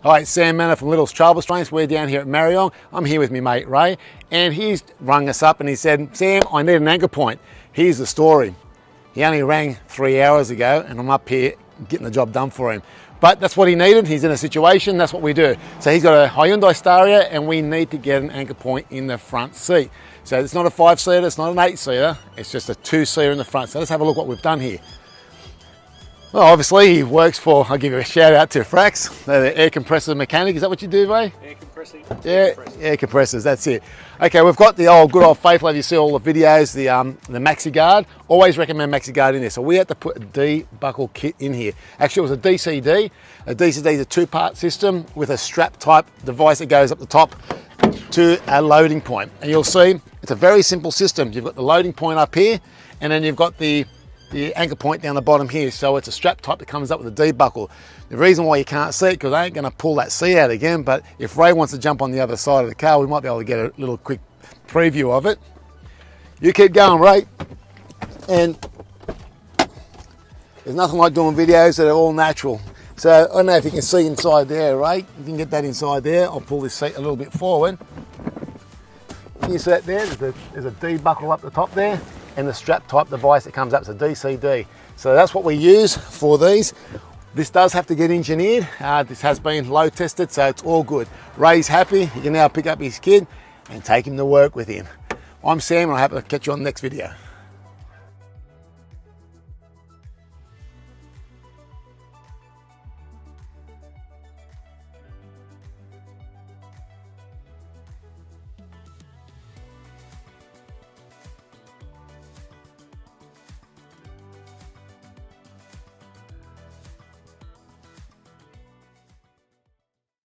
All right, Sam Manor from Little's Travel Restraints. We're down here at Marriott. I'm here with my mate Ray, and he's rung us up and he said, Sam, I need an anchor point. Here's the story. He only rang 3 hours ago and I'm up here getting the job done for him. But that's what he needed. He's in a situation, that's what we do. So he's got a Hyundai Staria and we need to get an anchor point in the front seat. So it's not a 5-seater, it's not an 8-seater, it's just a 2-seater in the front. So let's have a look what we've done here. Well, obviously he works for, I'll give you a shout out to Frax, they're the air compressor mechanic. Is that what you do, Ray? Air compressing. Yeah, air compressors, that's it. Okay, we've got the good old faithful, you see all the videos, the Maxi Guard. Always recommend Maxi Guard in there. So we had to put a D-buckle kit in here. Actually, it was a DCD. A DCD is a 2-part system with a strap type device that goes up the top to a loading point. And you'll see, it's a very simple system. You've got the loading point up here, and then you've got the anchor point down the bottom here. So it's a strap type that comes up with a D-buckle. The reason why you can't see it, because I ain't gonna pull that C out again, but if Ray wants to jump on the other side of the car, we might be able to get a little quick preview of it. You keep going, Ray. And there's nothing like doing videos that are all natural. So I don't know if you can see inside there, Ray. If you can get that inside there, I'll pull this seat a little bit forward. You see that there, there's a D-buckle up the top there, and the strap type device that comes up to DCD. So that's what we use for these. This does have to get engineered. This has been load tested, so it's all good. Ray's happy. He can now pick up his kid and take him to work with him. I'm Sam, and I hope to catch you on the next video.